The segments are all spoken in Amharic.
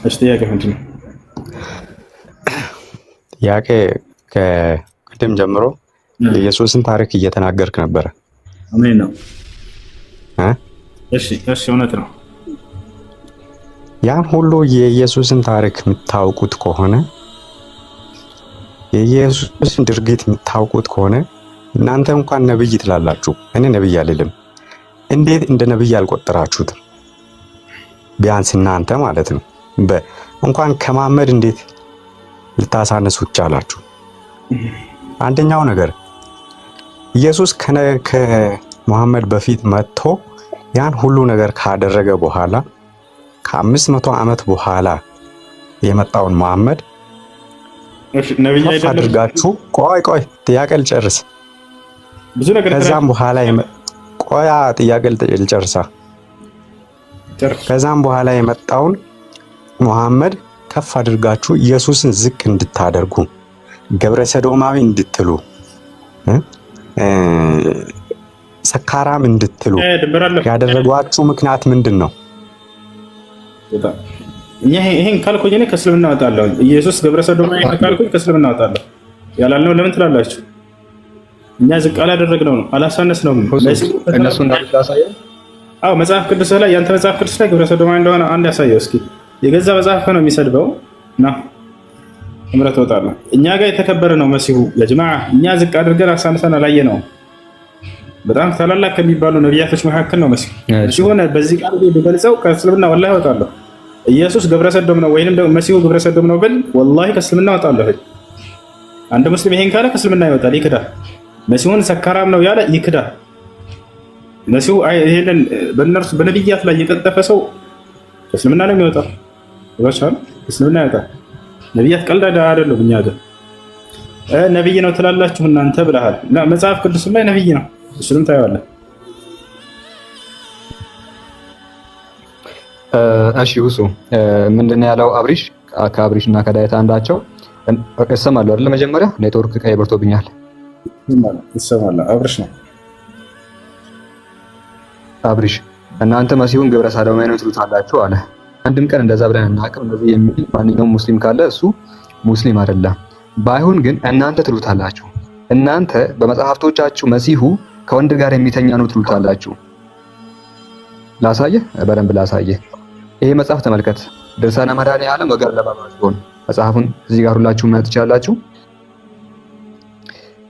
እሺ ጥያቄ ምንድን ነው? ጥያቄ ከቅድም ጀምሮ የኢየሱስን ታሪክ እየተናገርክ ነበረ። አሜን ነው። እሺ እውነት ነው። ያን ሁሉ የኢየሱስን ታሪክ የምታውቁት ከሆነ የኢየሱስን ድርጊት የምታውቁት ከሆነ እናንተ እንኳን ነብይ ትላላችሁ፣ እኔ ነብይ አልልም። እንዴት እንደ ነብይ አልቆጠራችሁትም? ቢያንስ እናንተ ማለት ነው። እንኳን ከመሐመድ እንዴት ልታሳነሱት ቻላችሁ? አንደኛው ነገር ኢየሱስ ከመሐመድ በፊት መጥቶ ያን ሁሉ ነገር ካደረገ በኋላ ከ500 ዓመት በኋላ የመጣውን መሐመድ ነብይ አይደለም አድርጋችሁ ቆይ ጥያቄ ልጨርስ። ብዙ ነገር ከዛም በኋላ ጥያቄ ልጨርሳ። ከዛም በኋላ የመጣውን መሐመድ ከፍ አድርጋችሁ ኢየሱስን ዝቅ እንድታደርጉ ገብረ ሰዶማዊ እንድትሉ ሰካራም እንድትሉ ያደረጓችሁ ምክንያት ምንድን ነው? ይሄን ካልኩኝ እኔ ከእስልምና እወጣለሁ። ኢየሱስ ገብረ ሰዶማዊ ካልኩኝ ከእስልምና እወጣለሁ። ያላልነው ለምን ትላላችሁ? እኛ ዝቅ አላደረግነው ነው፣ አላሳነስነውም። እነሱ እንዳሳየው መጽሐፍ ቅዱስ ላይ ያንተ መጽሐፍ ቅዱስ ላይ ገብረ ሰዶማዊ እንደሆነ አንድ ያሳየው እስኪ። የገዛ መጽሐፍ ነው የሚሰድበው ና እምረት እወጣለሁ። እኛ ጋር የተከበረ ነው መሲሁ የጅማዓ። እኛ ዝቅ አድርገን አሳንሰን አላየነውም። በጣም ታላላቅ ከሚባሉ ነቢያቶች መካከል ነው መሲሁ። ሲሆን በዚህ ቃል ቢገልጸው ከእስልምና ወላሂ እወጣለሁ። ኢየሱስ ገብረ ሰዶም ነው ወይንም ደግሞ መሲሁ ገብረ ሰዶም ነው ብል ወላሂ ከእስልምና እወጣለሁ። አንድ ሙስሊም ይሄን ካለ ከእስልምና ይወጣል፣ ይክዳል። መሲሁን ሰካራም ነው ያለ ይክዳል። መሲሁ ይሄንን በእነርሱ በነቢያት ላይ የቀጠፈ ሰው ከእስልምና ነው የሚወጣው። ይወጣል፣ ከእስልምና ይወጣል። ነቢያት ቀልድ አይደሉም። እኛ ጋር ነብይ ነው ትላላችሁ እናንተ ብለሃል። መጽሐፍ ቅዱስ ላይ ነብይ ነው፣ እሱንም ታየዋለህ። እሺ ሁሱ ምንድነው ያለው? አብሪሽ ከአብሪሽ እና ከዳይታ አንዳቸው እሰማለሁ አይደል? መጀመሪያ ኔትወርክ ቀይ በርቶብኛል። ይሰማል። አብሪሽ ነው። አብሪሽ እናንተ መሲሁን ግብረ ሰዶማዊ ነው ትሉታላችሁ አለ። አንድም ቀን እንደዛ ብለን እናቅም። እንደዚህ የሚል ማንኛውም ሙስሊም ካለ እሱ ሙስሊም አይደለም። ባይሆን ግን እናንተ ትሉታላችሁ። እናንተ በመጽሐፍቶቻችሁ መሲሁ ከወንድ ጋር የሚተኛ ነው ትሉታላችሁ። ላሳየህ፣ በደንብ ላሳየህ። ይሄ መጽሐፍ ተመልከት። ድርሳነ መድኃኔዓለም ወገር ለማማዝጎን መጽሐፉን እዚህ ጋር ሁላችሁ ማየት ትችላላችሁ።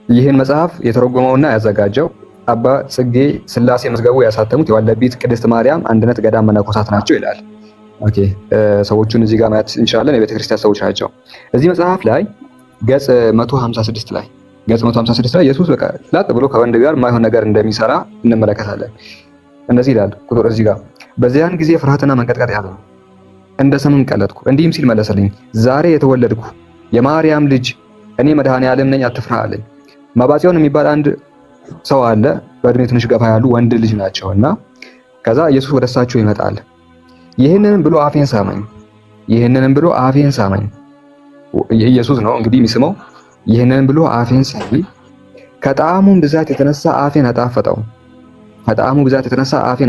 ይህን መጽሐፍ የተረጎመውና ያዘጋጀው አባ ጽጌ ስላሴ መዝገቡ ያሳተሙት የዋለቢት ቅድስት ማርያም አንድነት ገዳም መነኮሳት ናቸው ይላል። ኦኬ ሰዎቹን እዚህ ጋር ማየት እንችላለን። የቤተ ክርስቲያን ሰዎች ናቸው። እዚህ መጽሐፍ ላይ ገጽ 156 ላይ ኢየሱስ በቃ ላጥ ብሎ ከወንድ ጋር ማይሆን ነገር እንደሚሰራ እንመለከታለን። እንደዚህ ይላል ቁጥር እዚህ ጋር በዚያን ጊዜ ፍርሃትና መንቀጥቀጥ ያዘኝ፣ እንደ ሰምን ቀለጥኩ። እንዲህም ሲል መለሰልኝ፣ ዛሬ የተወለድኩ የማርያም ልጅ እኔ መድኃኔዓለም ነኝ፣ አትፍራ አለኝ። መባጽዮን የሚባል አንድ ሰው አለ፣ በእድሜ ትንሽ ገፋ ያሉ ወንድ ልጅ ናቸውና ከዛ ኢየሱስ ወደ እሳቸው ይመጣል። ይህንንም ብሎ አፌን ሳመኝ። ኢየሱስ ነው እንግዲህ የሚስመው። ይህንንም ብሎ አፌን ሳመኝ፣ ከጣዕሙም ብዛት የተነሳ አፌን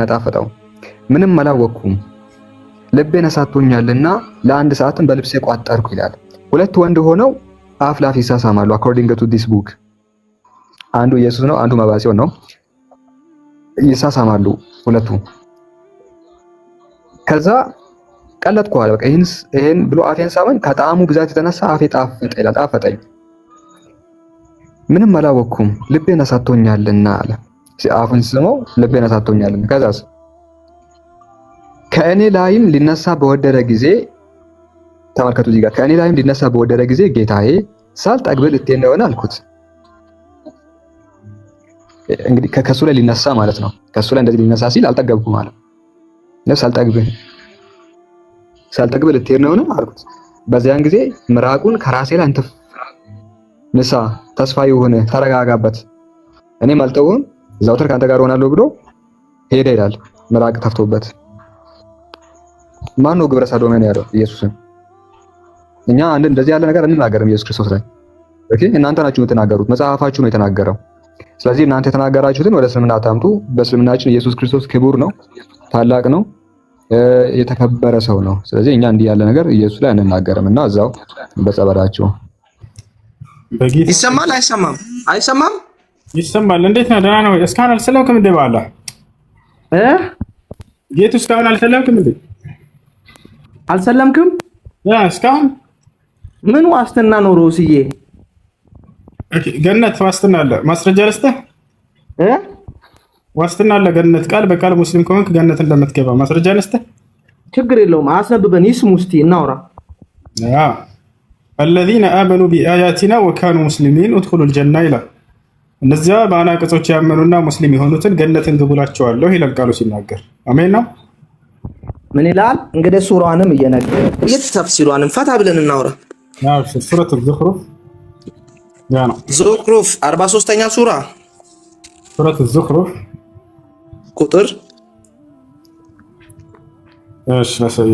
አጣፈጠው። ምንም አላወቅኩም፣ ልቤን አሳቶኛልና ለአንድ ሰዓትም በልብሴ ቋጠርኩ ይላል። ሁለት ወንድ ሆነው አፍ ላፍ ይሳሳማሉ። አኮርዲንግ ቱ ዲስ ቡክ አንዱ ኢየሱስ ነው፣ አንዱ መባጽዮን ነው። ይሳሳማሉ ሁለቱ። ከዛ ቀለጥኩ አለ። በቃ ይሄን ብሎ አፌን ሳመኝ፣ ከጣዕሙ ብዛት የተነሳ አፌ ጣፈጠኝ። ምንም አላወቅኩም፣ ልቤን አሳቶኛልና አለ። አፉን ስመው ልቤን አሳቶኛልና። ከዛስ ከእኔ ላይም ሊነሳ በወደደ ጊዜ ተመልከቱ፣ እዚህ ጋር ከእኔ ላይም ሊነሳ በወደደ ጊዜ ጌታዬ ሳልጠግብ ልትሄድ እንደሆነ አልኩት። እንግዲህ ከሱ ላይ ሊነሳ ማለት ነው። ከሱ ላይ እንደዚህ ሊነሳ ሲል አልጠገብኩም ማለት ነው። ሳልጠግብ ልትሄድ እንደሆነ አልኩት። በዚያን ጊዜ ምራቁን ከራሴ ላይ እንትፍ ንሳ፣ ተስፋ ይሁን፣ ተረጋጋበት፣ እኔም አልተውህም፣ ዘውትር ካንተ ጋር ሆናለሁ ብሎ ሄደ ይላል። ምራቅ ተፍቶበት። ማን ነው ግብረ ሰዶማዊ ነው ያለው? ኢየሱስን። እኛ እንደዚህ ያለ ነገር እንናገርም ኢየሱስ ክርስቶስ ላይ። ኦኬ እናንተ ናችሁ የምትናገሩት፣ መጽሐፋችሁ ነው የተናገረው። ስለዚህ እናንተ የተናገራችሁትን ወደ እስልምና አታምጡ። በእስልምናችን ኢየሱስ ክርስቶስ ክቡር ነው፣ ታላቅ ነው፣ የተከበረ ሰው ነው። ስለዚህ እኛ እንዲህ ያለ ነገር ኢየሱስ ላይ አንናገርም እና እዛው በጸበላቸው ይሰማል። አይሰማም? አይሰማም? ይሰማል። እንዴት ነህ? ደህና ነው? እስካሁን አልሰለምክም እንዴ? በኋላ ጌቱ እስካሁን አልሰለምክም እንዴ? አልሰለምክም? እስካሁን ምን ዋስትና ኖሮ ስዬ? ገነት ዋስትና አለ። ማስረጃ ልስጥህ? ዋስትና አለ ገነት። ቃል በቃል ሙስሊም ከሆንክ ገነት እንደምትገባ ማስረጃ ልስጥህ? ችግር የለውም። አስነብበን ይስሙ እስቲ እናውራ። الذين آمنوا بآياتنا وكانوا مسلمين ادخلوا الجنة ይላል። እነዚያ በአናቅጾች ያመኑና ሙስሊም የሆኑትን ገነትን ግቡላቸዋለሁ ይላል ቃሉ ሲናገር። አሜን ነው። ምን ይላል እንግዲህ? ሱራንም እየነገረ ተፍሲሯንም ፈታ ብለን እናውራ። ሱረቱ ዙኽሩፍ ያ ነው። ዙኽሩፍ 43ኛ ሱራ ሱረቱ ዙኽሩፍ ቁጥር እሺ ለሰይ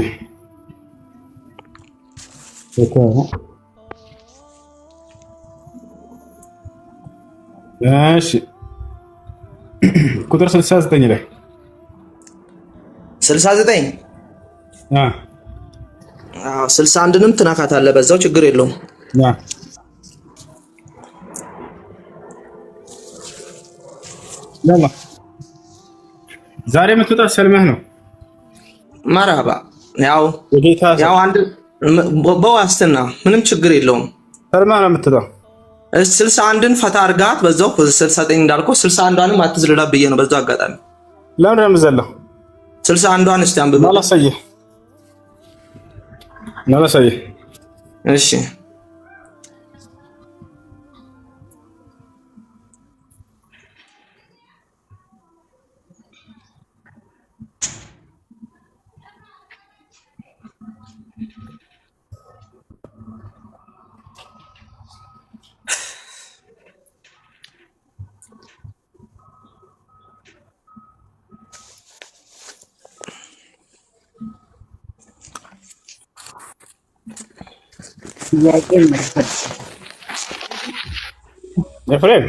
እሺ ቁጥር 69 ላይ 69 61ንም ትናካታለህ በዛው ችግር የለውም። ያላ ዛሬ የምትወጣው ሰልመህ ነው። መርሀባ ያው አንድ በዋስትና ምንም ችግር የለውም። ሰልመህ ነው የምትወጣው። 61ን ፈታ አድርጋት በዛው 69 እንዳልከው 61ንም አትዝለላ ብዬ ነው። በዛው አጋጣሚ ለምን ነው የምዘለው? 61ን እስቲ አንብብ። ላሳየህ። እሺ ኤፍሬም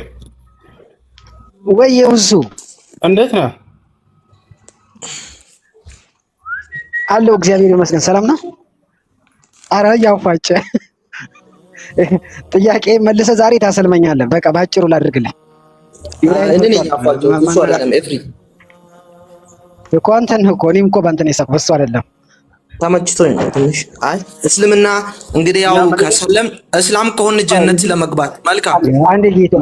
ወይ እሱ እንዴት ነህ? አለው እግዚአብሔር ይመስገን ሰላም ነው። አረ ያውፋጨ ጥያቄ መልሰ ዛሬ ታሰልመኛለህ። በቃ ባጭሩ ላድርግልህ። እኔ ያፋጨው እሱ አይደለም ኤፍሪ እኮ አንተን እኮ እኔም እኮ ባንተ ነው የሰፈው እሱ አይደለም። ተመችቶኝ ነው ትንሽ። እስልምና እንግዲህ ያው ከሰለም እስላም ከሆነ ጀነት ለመግባት መልካም። አንዴ ጌቱ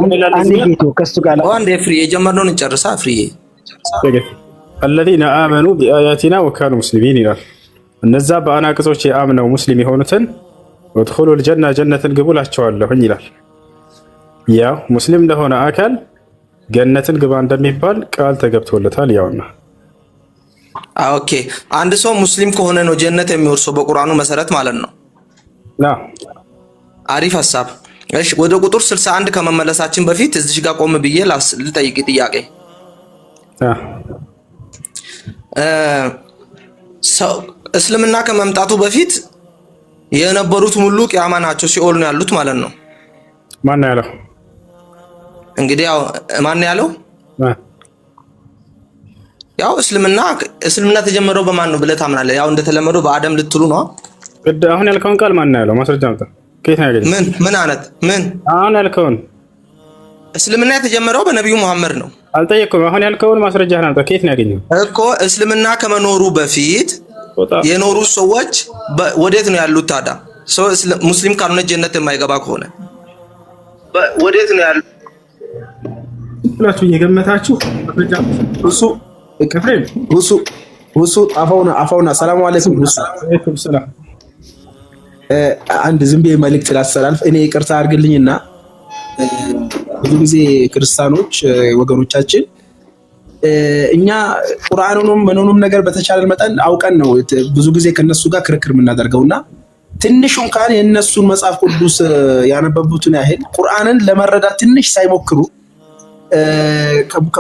ከሱ ጋር አንዴ ፍሪ የጀመርነውን እንጨርሳ። ፍሪ الذين آمنوا بآياتنا وكانوا مسلمين ይላል። እነዛ በአናቅጾች የአምነው ሙስሊም የሆኑትን ወድኹሉል ጀና ጀነትን ግቡላቸዋለሁኝ ይላል። ያው ሙስሊም ለሆነ አካል ገነትን ግባ እንደሚባል ቃል ተገብቶለታል። ያውና ኦኬ አንድ ሰው ሙስሊም ከሆነ ነው ጀነት የሚወርሰው በቁርአኑ መሰረት ማለት ነው። አሪፍ ሐሳብ። እሺ ወደ ቁጥር 61 ከመመለሳችን በፊት እዚህ ጋር ቆም ብዬ ልጠይቅ ጥያቄ። እስልምና ከመምጣቱ በፊት የነበሩት ሙሉ ቂያማ ናቸው ሲኦል ነው ያሉት ማለት ነው። ማን ያለው? እንግዲህ ያው ማን ያለው? ያው እስልምና ተጀመረው በማን ነው ብለህ ታምናለህ? ያው እንደተለመደው በአደም ልትሉ ነው። አሁን ያልከውን ቃል ማን ያለው? ማስረጃ አምጣ። ከየት ነው ያገኘው? ምን አነት ምን አሁን ያልከውን እስልምና የተጀመረው በነብዩ መሐመድ ነው። አልጠየቅኩም። አሁን ያልከውን ማስረጃህን አምጣ። ከየት ነው ያገኘው? እኮ እስልምና ከመኖሩ በፊት የኖሩ ሰዎች ወዴት ነው ያሉት ታዲያ? ሰው ሙስሊም ካልሆነ ጀነት የማይገባ ከሆነ ወዴት ነው ያሉት ብላችሁ እየገመታችሁ ማስረጃ እሱ ኤፍሬም ሁሱ አፋውና ሰላም አለይኩም። ሁሱ አለይኩም ሰላም። አንድ ዝም ብዬ መልእክት ላስተላልፍ። እኔ ይቅርታ አድርግልኝና ብዙ ጊዜ ክርስቲያኖች ወገኖቻችን እኛ ቁርአኑንም ምንንም ነገር በተቻለ መጠን አውቀን ነው ብዙ ጊዜ ከነሱ ጋር ክርክር የምናደርገውና ትንሹን ካን የነሱን መጽሐፍ ቅዱስ ያነበቡትን ያህል ቁርአንን ለመረዳት ትንሽ ሳይሞክሩ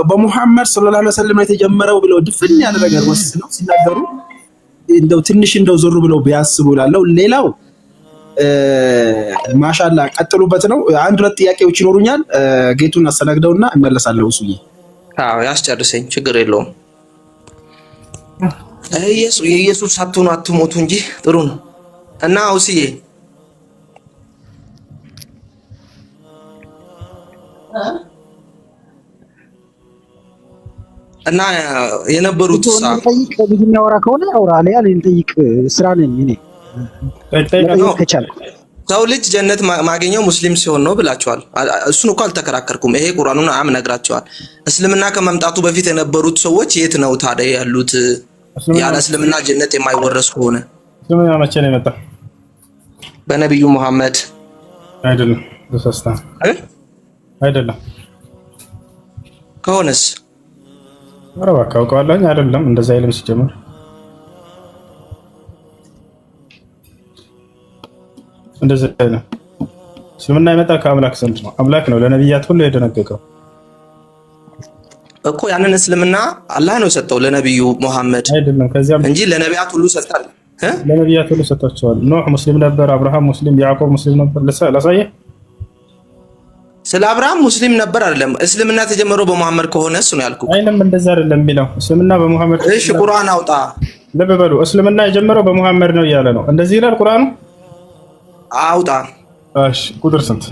በሙሐመድ ሰለላሁ ዐለይሂ ወሰለም የተጀመረው ብለው ድፍን ያለ ነገር ወስነው ሲናገሩ እንደው ትንሽ እንደው ዞር ብለው ቢያስቡ ላለው ሌላው ማሻአላ ቀጥሉበት ነው። አንድ ሁለት ጥያቄዎች ይኖሩኛል። ጌቱን አስተናግደውና እመለሳለሁ። እሱዬ ያስጨርሰኝ ችግር የለውም። የኢየሱስ ሳትሆኑ አትሞቱ እንጂ ጥሩ ነው። እና አውስዬ እና የነበሩት ጠይቅ ብዙ የሚያወራ ከሆነ አውራ ላይ ልጠይቅ ስራ ነኝ እኔ ከቻልኩ። ሰው ልጅ ጀነት ማግኘው ሙስሊም ሲሆን ነው ብላችኋል። እሱን እኮ አልተከራከርኩም። ይሄ ቁርአኑን ነግራችኋል። እስልምና ከመምጣቱ በፊት የነበሩት ሰዎች የት ነው ታዲያ ያሉት? ያለ እስልምና ጀነት የማይወረስ ከሆነ እስልምና መቼ ነው የመጣው? በነብዩ መሐመድ አይደለም። ተሳስታ አይደለም። ከሆነስ አረባ ካውቀዋለኝ አይደለም። እንደዛ አይልም ሲጀምር እንደዛ አይልም። እስልምና የመጣ ከአምላክ ዘንድ ነው። አምላክ ነው ለነብያት ሁሉ የደነገገው እኮ ያንን እስልምና አላህ ነው የሰጠው ለነብዩ መሐመድ አይደለም። ከዚያም እንጂ ለነብያት ሁሉ ሰጣል። ለነብያት ሁሉ ሰጥቷቸዋል። ኖህ ሙስሊም ነበር፣ አብርሃም ሙስሊም፣ ያዕቆብ ሙስሊም ነበር። ላሳየህ ስለ አብርሃም ሙስሊም ነበር አይደለም። እስልምና ተጀመረው በመሐመድ ከሆነ እሱ ነው ያልኩት። አይደለም እንደዛ አይደለም የሚለው እስልምና በመሐመድ። እሺ ቁርአን አውጣ። ልብ በሉ እስልምና የጀመረው በመሐመድ ነው እያለ ነው። እንደዚህ ይላል ቁርአኑ። አውጣ። እሺ ቁጥር ስንት?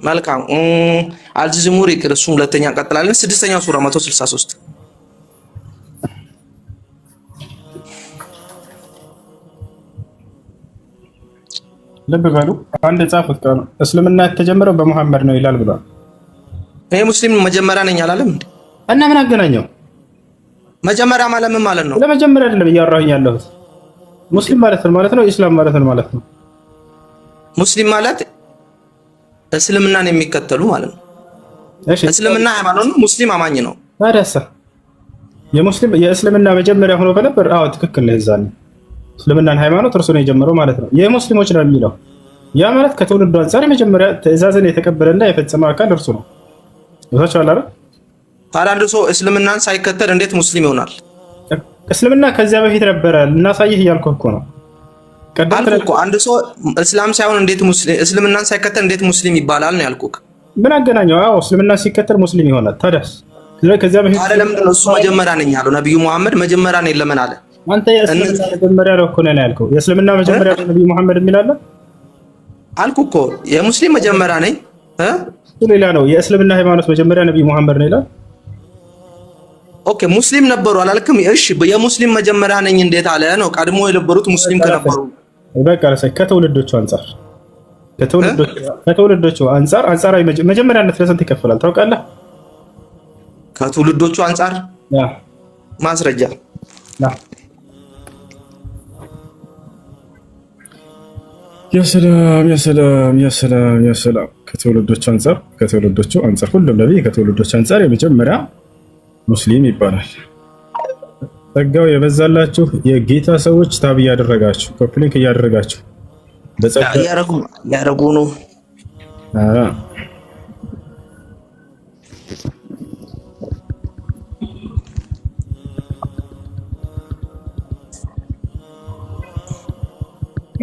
መልካም አልዝሙር ይቅር፣ እሱም ሁለተኛ እንቀጥላለን። 6ኛው ሱራ 163 ልብ በሉ አንድ ጻፉት ቃሉ እስልምና የተጀመረው በመሐመድ ነው ይላል ብሏል። ይሄ ሙስሊም መጀመሪያ ነኝ አላለም እንዴ? እና ምን አገናኘው? መጀመሪያ ማለት ምን ማለት ነው? ለመጀመሪያ አይደለም እያወራሁኝ ያለሁት። ሙስሊም ማለት ነው ማለት ነው ኢስላም ማለት ነው ማለት ነው። ሙስሊም ማለት እስልምናን የሚከተሉ ማለት ነው። እሺ እስልምና ሃይማኖት ነው፣ ሙስሊም አማኝ ነው። ታዲያሳ የእስልምና መጀመሪያ ሆኖ በነበር አዎ ትክክል ነው። የዛኔ እስልምናን ሃይማኖት እርሱ ነው የጀመረው ማለት ነው። የሙስሊሞች ነው የሚለው ያ ማለት ከትውልዱ አንፃር የመጀመሪያ ትእዛዝን የተቀበለና የፈጸመ አካል እርሱ ነው። ወታች አላረ ታዲያ አንድ ሰው እስልምናን ሳይከተል እንዴት ሙስሊም ይሆናል? እስልምና ከዚያ በፊት ነበረ። እናሳይህ እያልኩህ እኮ ነው። አልኩህ እኮ አንድ ሰው እስላም ሳይሆን እንዴት ሙስሊም እስልምናን ሳይከተል እንዴት ሙስሊም ይባላል ነው ያልኩህ። ምን አገናኘው? አዎ እስልምና ሲከተል ሙስሊም ይሆናል። ታዲያስ ከዚያ በፊት ታዲያ ለምንድን ነው እሱ መጀመሪያ ነኝ ያለው? ነብዩ መሐመድ መጀመሪያ ነኝ ለምን አለ? አንተ የእስልምና መጀመሪያ ነው እኮ ነው ያልከው። የእስልምና መጀመሪያ ነው ነብዩ መሐመድ የሚላለ አልኩህ እኮ የሙስሊም መጀመሪያ ነኝ ሌላ ነው። የእስልምና ሃይማኖት መጀመሪያ ነብዩ መሐመድ ነው ይላል። ኦኬ ሙስሊም ነበሩ አላልክም? እሺ የሙስሊም መጀመሪያ ነኝ እንዴት አለ ነው? ቀድሞ የነበሩት ሙስሊም ከነበሩ በቃ ለሰይ ከተውልዶቹ አንፃር ከተውልዶቹ አንፃራዊ መጀመሪያነት ለስንት ይከፈላል ታውቃለህ? ከትውልዶቹ አንፃር ማስረጃ የሰላም ከተውልዶቹ አንፃር ሁሉም ነብይ ከተውልዶቹ አንፃር የመጀመሪያ ሙስሊም ይባላል። ጸጋው የበዛላችሁ የጌታ ሰዎች ታብ እያደረጋችሁ ኮፕሊንክ እያደረጋችሁ ያረጉ ነው።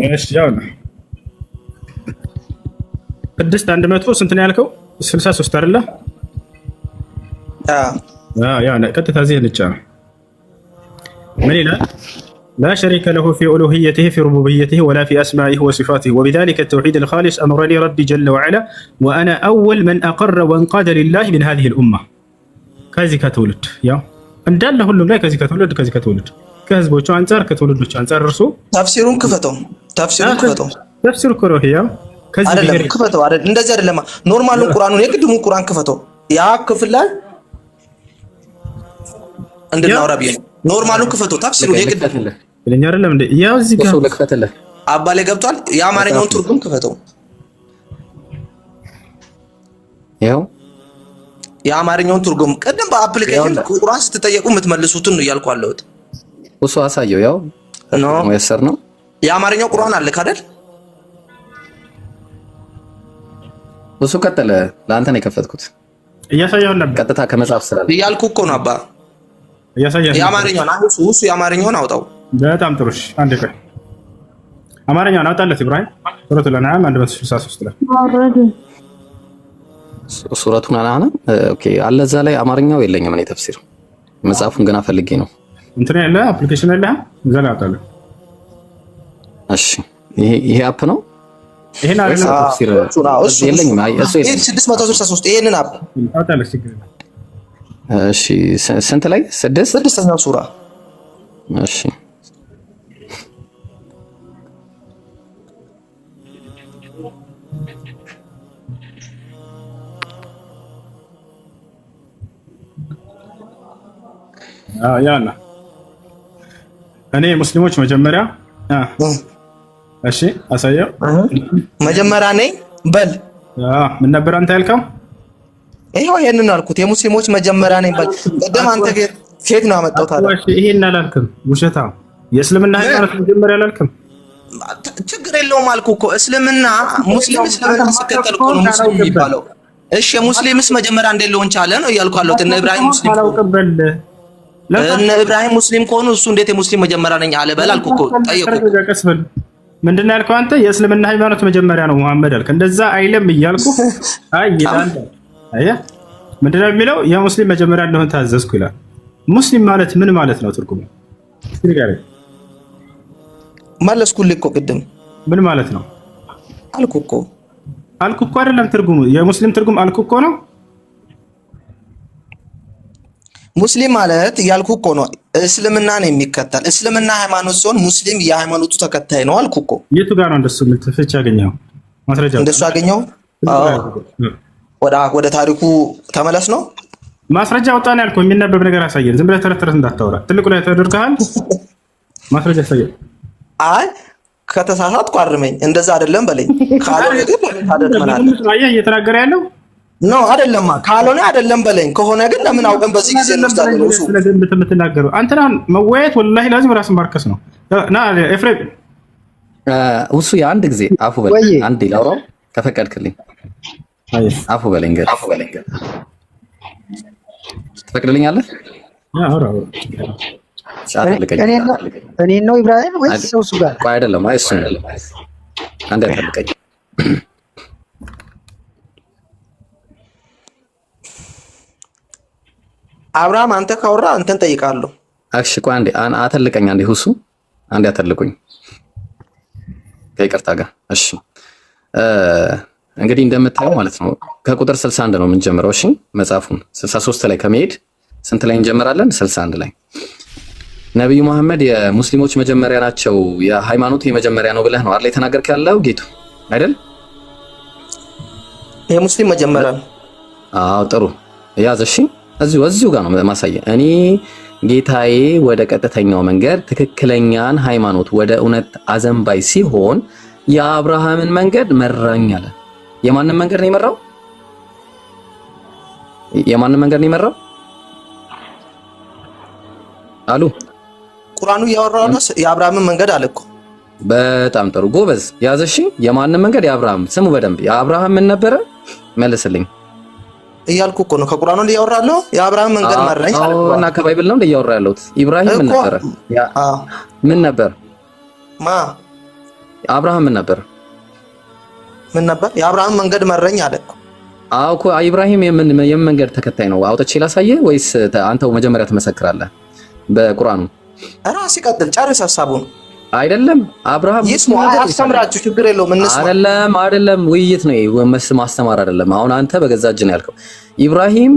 እሺ ያው ነው 600 ስንት ነው ያልከው? 63 አይደለ? ያ ቀጥታ እዚህ ልጫ ነው። من إله لا شريك له في ألوهيته في ربوبيته ولا في أسمائه وصفاته وبذلك التوحيد الخالص أمرني ربي جل وعلا وأنا أول من أقر وانقاد لله من هذه الأمة كذي كتولد يا أندال له لا كذي كتولد كهزبوچو أنصار كتولدوچو أنصار رسو تفسيرون كفتو تفسير كروهيا كذي አይደለም ክፈተው አይደል? እንደዚህ አይደለም። ኖርማሉን ቁርአኑን የቅድሙ ቁርአን ክፈተው። ያ ክፍል ላይ እንድናወራ ብዬ ነው። ኖርማሉን ክፈተው። ተፍሲሩ የቅድም ለኛ አይደለም እንዴ? ያው እዚህ ጋር እሱ ልክፈትልህ አባሌ ገብቷል። የአማርኛውን ትርጉም ክፈተው። ያው የአማርኛውን ትርጉም ቅድም በአፕሊኬሽን ቁርአን ስትጠየቁ የምትመልሱትን ነው እያልኩ አለሁት። እሱ አሳየው። ያው ነው ወይሰር ነው የአማርኛው ቁርአን አለ ካደል እሱ ቀጠለ። ለአንተ ነው የከፈትኩት። እያሳየው ነበር ቀጥታ ከመጽሐፍ ስላለ እያልኩ እኮ ነው አባ። እያሳየው የአማርኛውን አንሱ እሱ የአማርኛውን አውጣው። በጣም ጥሩ። እሺ አንዴ ቆይ አማርኛውን አውጣለት ኢብራሂም። ሱረቱል አንዓም 163 ላይ ሱረቱል አንዓም ኦኬ አለ። እዛ ላይ አማርኛው የለኝም እኔ ተፍሲር መጽሐፉን ገና ፈልጌ ነው። እንትን ያለ አፕሊኬሽን ያለ ዘላጣለሁ። እሺ ይሄ አፕ ነው። ይሄን አይደለም ተፍሲር የለኝም። አይ እሱ 663 ይሄንን አፕ ታውቃለህ ችግር የለም። እሺ ስንት ላይ ስድስተኛው ሱራ እሺ ያና እኔ ሙስሊሞች መጀመሪያ እሺ አሳየው መጀመሪያ ነኝ በል ምን ነበር አንተ ያልከው? ይሄው ይሄንን አልኩት የሙስሊሞች መጀመሪያ ነኝ በል። ቀደም አንተ ከየት ነው ያመጣው ታዲያ? እሺ ይሄን አላልክም። ውሸታ የእስልምና ሃይማኖት መጀመሪያ አላልክም። ችግር የለውም አልኩ እኮ እስልምና ሙስሊም እስልምና ሲከተል እኮ ነው ሙስሊም የሚባለው። እሺ ሙስሊምስ መጀመሪያ እንዴት ሊሆን ቻለ ነው እያልኩ አለሁት። እነ ኢብራሂም ሙስሊም እነ ኢብራሂም ሙስሊም ከሆኑ እሱ እንዴት የሙስሊም መጀመሪያ ነኝ አለ በል አልኩ እኮ ጠየቁ። ምንድነው ያልከው አንተ? የእስልምና ሃይማኖት መጀመሪያ ነው መሐመድ አልክ። እንደዛ አይለም እያልኩ አይ ይላል። አያ ምንድነው የሚለው? የሙስሊም መጀመሪያ እንደሆነ ታዘዝኩ ይላል። ሙስሊም ማለት ምን ማለት ነው ትርጉሙ? መለስኩልህ እኮ ቅድም። ምን ማለት ነው አልኩ እኮ አይደለም ትርጉሙ። የሙስሊም ትርጉም አልኩ እኮ ነው። ሙስሊም ማለት ያልኩ እኮ ነው እስልምና ነው የሚከተል እስልምና ሃይማኖት ሲሆን ሙስሊም የሃይማኖቱ ተከታይ ነው አልኩ እኮ። የቱ ጋር ነው እንደሱ ፍቺ ያገኘው? ማስረጃ እንደሱ ያገኘው? ወደ ታሪኩ ተመለስ ነው። ማስረጃ አውጣን ያልኩህ የሚነበብ ነገር አሳየን። ዝም ብለህ ተረት እንዳታወራ። ትልቁ ላይ ተደርገሃል። ማስረጃ አሳየን። አይ ከተሳሳትኩ አርመኝ። እንደዛ አይደለም በለኝ። ካልሆነ ግን ለምን ታደርመናለህ? አየህ እየተናገረ ያለው ነው አይደለማ። ካልሆነ አይደለም በለኝ። ከሆነ ግን ለምን አውቀን በዚህ ጊዜ እንወስዳለን? ነው ስለደንብ የምትናገረው አንተና መወያየት ወላሂ ላዚም ራስን ማርከስ ነው። ና ኤፍሬም እሱ የአንድ ጊዜ አፉ በለኝ። አንዴ ላውራው ከፈቀድክልኝ አፉ በለኝ። ትፈቅድልኛለህ? እኔ ነው ኢብራሂም ወይስ ሰው እሱ ጋር? ቆይ አይደለም። አይ እሱ ነው። አንዴ አትጠብቀኝ። አብርሃም አንተ ካወራ አንተን ጠይቃለሁ። እሺ ቆይ አንዴ አተልቀኝ። አንዴ ሁሱ አንዴ አተልቁኝ ከይቅርታ ጋር። እሺ እንግዲህ እንደምታየው ማለት ነው ከቁጥር 61 ነው የምንጀምረው። እሺ መጽሐፉን 63 ላይ ከመሄድ ስንት ላይ እንጀምራለን? 61 ላይ ነብዩ መሐመድ የሙስሊሞች መጀመሪያ ናቸው፣ የሃይማኖት የመጀመሪያ ነው ብለህ ነው አይደል የተናገርክ ያለው ጌቱ አይደል? የሙስሊም መጀመሪያ ነው። አዎ ጥሩ ያዝ። እሺ እዚሁ ጋር ነው ማሳየ። እኔ ጌታዬ ወደ ቀጥተኛው መንገድ ትክክለኛን ሃይማኖት ወደ እውነት አዘንባይ ሲሆን የአብርሃምን መንገድ መራኝ አለ። የማንን መንገድ ነው የመራው? የማንን መንገድ ነው የመራው? አሉ ቁርአኑ እያወራው ነው። የአብርሃምን መንገድ አለ እኮ። በጣም ጥሩ ጎበዝ ያዘሽ። የማንን መንገድ? የአብርሃም። ስሙ በደንብ የአብርሃም ምን ነበረ? መልስልኝ እያልኩ እኮ ነው። ከቁርአኑ እያወራለሁ። የአብርሃም መንገድ መራኝ እና ከባይብል ነው እያወራ ያለሁት። ኢብራሂም ምን ነበረ? ምን ነበር? አብርሃም ምን ነበር? የአብርሃም መንገድ መረኝ አለ እኮ። አዎ እኮ ኢብራሂም የምን መንገድ ተከታይ ነው? አውጥቼ ላሳየህ ወይስ አንተው መጀመሪያ ትመሰክራለህ? በቁርአኑ ራስ ይቀጥል፣ ጨርስ ሀሳቡን። አይደለም አብርሃም ይስሙ፣ አስተምራችሁ፣ ችግር የለውም እንስማ። አይደለም ውይይት ነው ማስተማር አይደለም። አሁን አንተ በገዛ እጅ ነው ያልከው። ኢብራሂም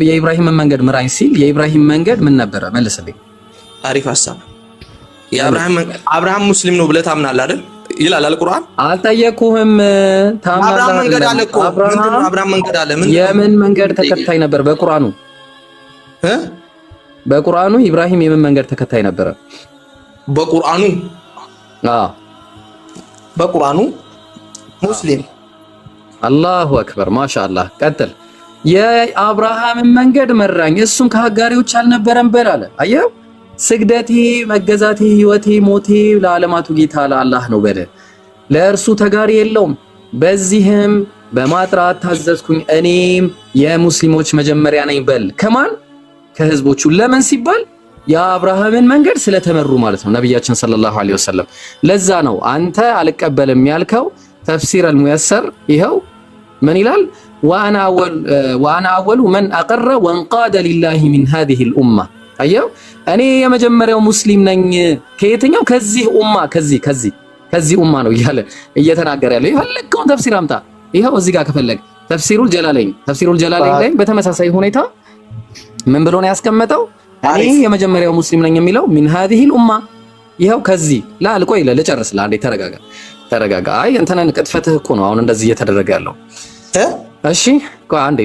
የኢብራሂምን መንገድ ምራኝ ሲል የኢብራሂም መንገድ ምን ነበረ? መልስልኝ። አሪፍ ሀሳብ። አብርሃም ሙስሊም ነው ብለህ ታምናለህ አይደል? ይላል አልቁርአን። አልጠየኩህም። ታምናለህ? አብርሃም መንገድ አለ እኮ። ምንድነው አብርሃም መንገድ አለ? የምን መንገድ ተከታይ ነበር? በቁርአኑ ኢብራሂም የምን መንገድ ተከታይ ነበረ? በቁርአኑ ሙስሊም። አላሁ አክበር ማሻአላህ። ቀጥል። የአብርሃምን መንገድ መራኝ እሱም ከሀጋሪዎች አልነበረም በል አለ። አየው ስግደቴ፣ መገዛቴ፣ ህይወቴ፣ ሞቴ ለዓለማቱ ጌታ ለአላህ ነው በለ። ለእርሱ ተጋሪ የለውም። በዚህም በማጥራት ታዘዝኩኝ እኔም የሙስሊሞች መጀመሪያ ነኝ በል። ከማን? ከህዝቦቹ። ለምን ሲባል የአብርሃምን መንገድ ስለተመሩ ማለት ነው ነብያችን ሰለላሁ ዐለይሂ ወሰለም። ለዛ ነው አንተ አልቀበልም ያልከው ተፍሲር አልሙየሰር ይኸው ምን ይላል? ወአና አወሉ መን አቀረ ወንቃደ ሊላሂ ሚን ሃዚሂ አልኡማ። አየው እኔ የመጀመሪያው ሙስሊም ነኝ ከየትኛው ከዚህ ኡማ ነው እያለ እየተናገረ ያለው። የፈለግከውን ተፍሲር አምጣ። ይኸው እዚህ ጋር ከፈለግ ተፍሲሩል ጀላለይን ላይ በተመሳሳይ ሁኔታ ምን ብሎ ነው ያስቀመጠው? እኔ የመጀመሪያው ሙስሊም ነኝ የሚለው ሚን ሀዚሂል ኡማ። ይኸው ከዚህ ቆይ ልጨርስ። ለአንዴ ተረጋጋ። አይ እንትነን ቅጥፈትህ እኮ ነው አሁን እንደዚህ እየተደረገ ያለው። እሺ ቆይ አንዴ